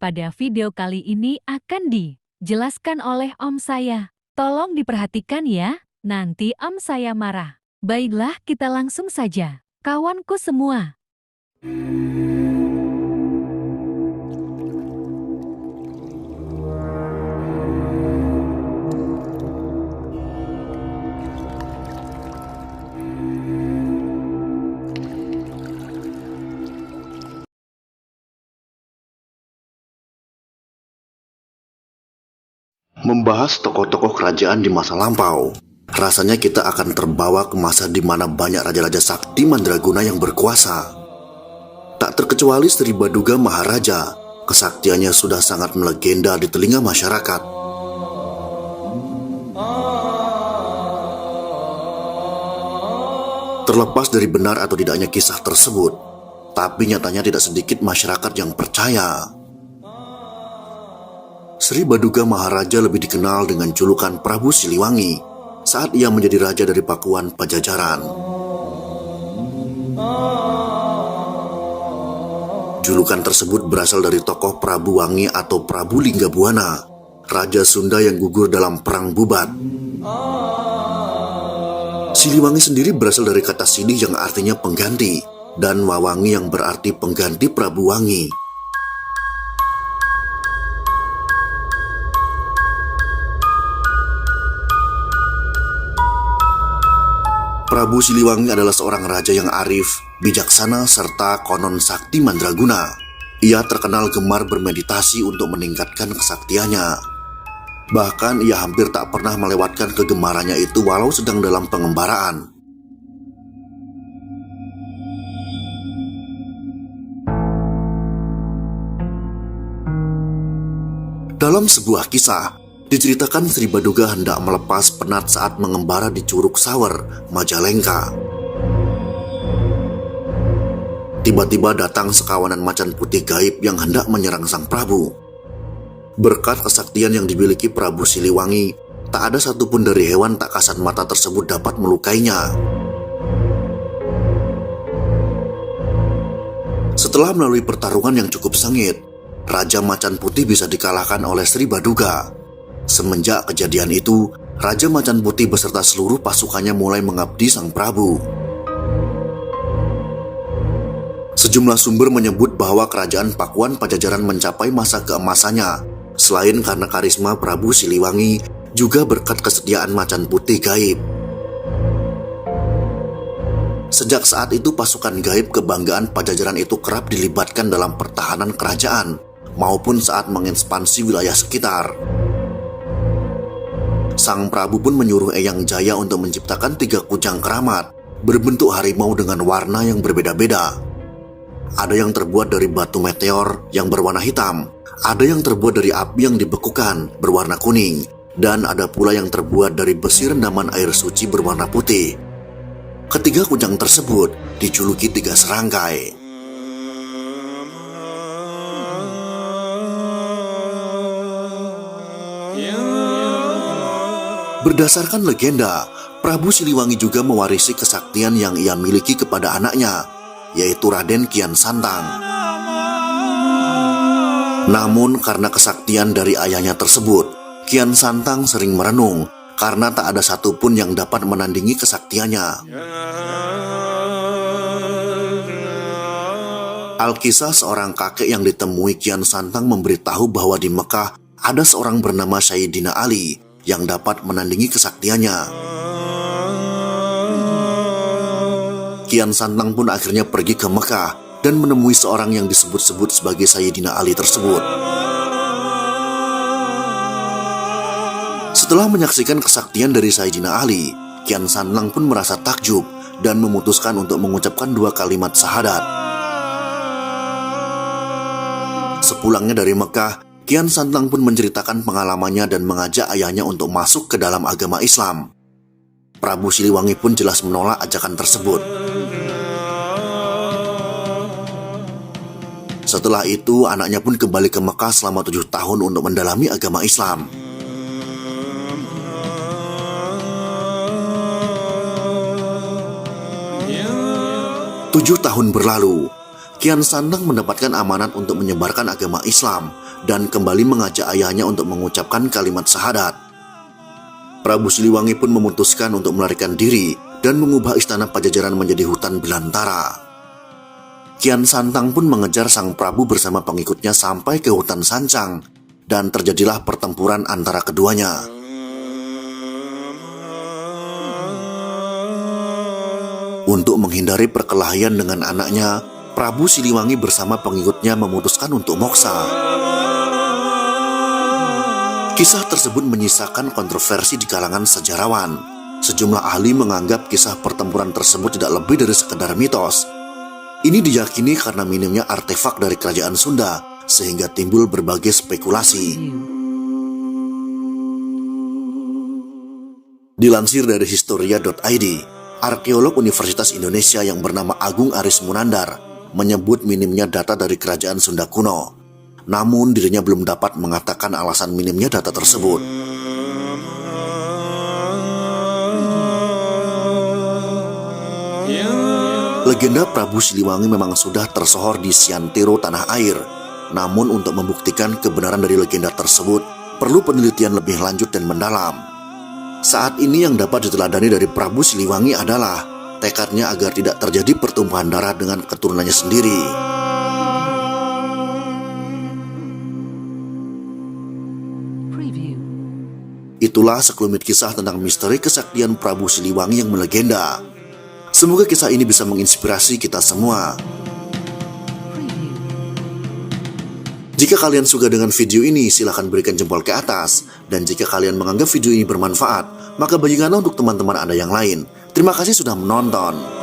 Pada video kali ini akan dijelaskan oleh om saya. Tolong diperhatikan ya, nanti om saya marah. Baiklah, kita langsung saja. Kawanku semua. Membahas tokoh-tokoh kerajaan di masa lampau, rasanya kita akan terbawa ke masa di mana banyak raja-raja sakti mandraguna yang berkuasa. Tak terkecuali Sri Baduga Maharaja, kesaktiannya sudah sangat melegenda di telinga masyarakat. Terlepas dari benar atau tidaknya kisah tersebut, tapi nyatanya tidak sedikit masyarakat yang percaya Sri Baduga Maharaja lebih dikenal dengan julukan Prabu Siliwangi saat ia menjadi raja dari Pakuan Pajajaran. Julukan tersebut berasal dari tokoh Prabu Wangi atau Prabu Linggabuana, raja Sunda yang gugur dalam Perang Bubat. Siliwangi sendiri berasal dari kata silih yang artinya pengganti, dan Wawangi yang berarti pengganti Prabu Wangi. Prabu Siliwangi adalah seorang raja yang arif, bijaksana, serta konon sakti mandraguna. Ia terkenal gemar bermeditasi untuk meningkatkan kesaktiannya. Bahkan ia hampir tak pernah melewatkan kegemarannya itu walau sedang dalam pengembaraan. Dalam sebuah kisah, diceritakan Sri Baduga hendak melepas penat saat mengembara di Curug Sawer, Majalengka. Tiba-tiba datang sekawanan macan putih gaib yang hendak menyerang sang Prabu. Berkat kesaktian yang dimiliki Prabu Siliwangi, tak ada satupun dari hewan tak kasat mata tersebut dapat melukainya. Setelah melalui pertarungan yang cukup sengit, Raja Macan Putih bisa dikalahkan oleh Sri Baduga. Semenjak kejadian itu, Raja Macan Putih beserta seluruh pasukannya mulai mengabdi sang Prabu. Sejumlah sumber menyebut bahwa kerajaan Pakuan Pajajaran mencapai masa keemasannya, selain karena karisma Prabu Siliwangi, juga berkat kesetiaan Macan Putih gaib. Sejak saat itu pasukan gaib kebanggaan Pajajaran itu kerap dilibatkan dalam pertahanan kerajaan, maupun saat mengekspansi wilayah sekitar. Sang Prabu pun menyuruh Eyang Jaya untuk menciptakan 3 kujang keramat berbentuk harimau dengan warna yang berbeda-beda. Ada yang terbuat dari batu meteor yang berwarna hitam, ada yang terbuat dari api yang dibekukan berwarna kuning, dan ada pula yang terbuat dari besi rendaman air suci berwarna putih. Ketiga kujang tersebut dijuluki 3 serangkai. Berdasarkan legenda, Prabu Siliwangi juga mewarisi kesaktian yang ia miliki kepada anaknya, yaitu Raden Kian Santang. Namun karena kesaktian dari ayahnya tersebut, Kian Santang sering merenung karena tak ada satupun yang dapat menandingi kesaktiannya. Alkisah seorang kakek yang ditemui Kian Santang memberitahu bahwa di Mekah ada seorang bernama Sayyidina Ali yang dapat menandingi kesaktiannya. Kian Santang pun akhirnya pergi ke Mekah dan menemui seorang yang disebut-sebut sebagai Sayyidina Ali tersebut. Setelah menyaksikan kesaktian dari Sayyidina Ali, Kian Santang pun merasa takjub dan memutuskan untuk mengucapkan 2 kalimat syahadat. Sepulangnya dari Mekah, Kian Santang pun menceritakan pengalamannya dan mengajak ayahnya untuk masuk ke dalam agama Islam. Prabu Siliwangi pun jelas menolak ajakan tersebut. Setelah itu, anaknya pun kembali ke Mekah selama 7 tahun untuk mendalami agama Islam. Tujuh tahun berlalu, Kian Santang mendapatkan amanat untuk menyebarkan agama Islam dan kembali mengajak ayahnya untuk mengucapkan kalimat syahadat. Prabu Siliwangi pun memutuskan untuk melarikan diri dan mengubah istana Pajajaran menjadi hutan belantara. Kian Santang pun mengejar sang Prabu bersama pengikutnya sampai ke hutan Sancang dan terjadilah pertempuran antara keduanya. Untuk menghindari perkelahian dengan anaknya, Prabu Siliwangi bersama pengikutnya memutuskan untuk moksa. Kisah tersebut menyisakan kontroversi di kalangan sejarawan. Sejumlah ahli menganggap kisah pertempuran tersebut tidak lebih dari sekedar mitos. Ini diyakini karena minimnya artefak dari kerajaan Sunda, sehingga timbul berbagai spekulasi. Dilansir dari historia.id, arkeolog Universitas Indonesia yang bernama Agung Aris Munandar menyebut minimnya data dari kerajaan Sunda kuno. Namun dirinya belum dapat mengatakan alasan minimnya data tersebut. Legenda Prabu Siliwangi memang sudah tersohor di Siantero tanah air. Namun untuk membuktikan kebenaran dari legenda tersebut, perlu penelitian lebih lanjut dan mendalam. Saat ini yang dapat diteladani dari Prabu Siliwangi adalah tekadnya agar tidak terjadi pertumpahan darah dengan keturunannya sendiri. Itulah sekelumit kisah tentang misteri kesaktian Prabu Siliwangi yang melegenda. Semoga kisah ini bisa menginspirasi kita semua. Jika kalian suka dengan video ini, silahkan berikan jempol ke atas. Dan jika kalian menganggap video ini bermanfaat, maka bagikanlah untuk teman-teman Anda yang lain. Terima kasih sudah menonton.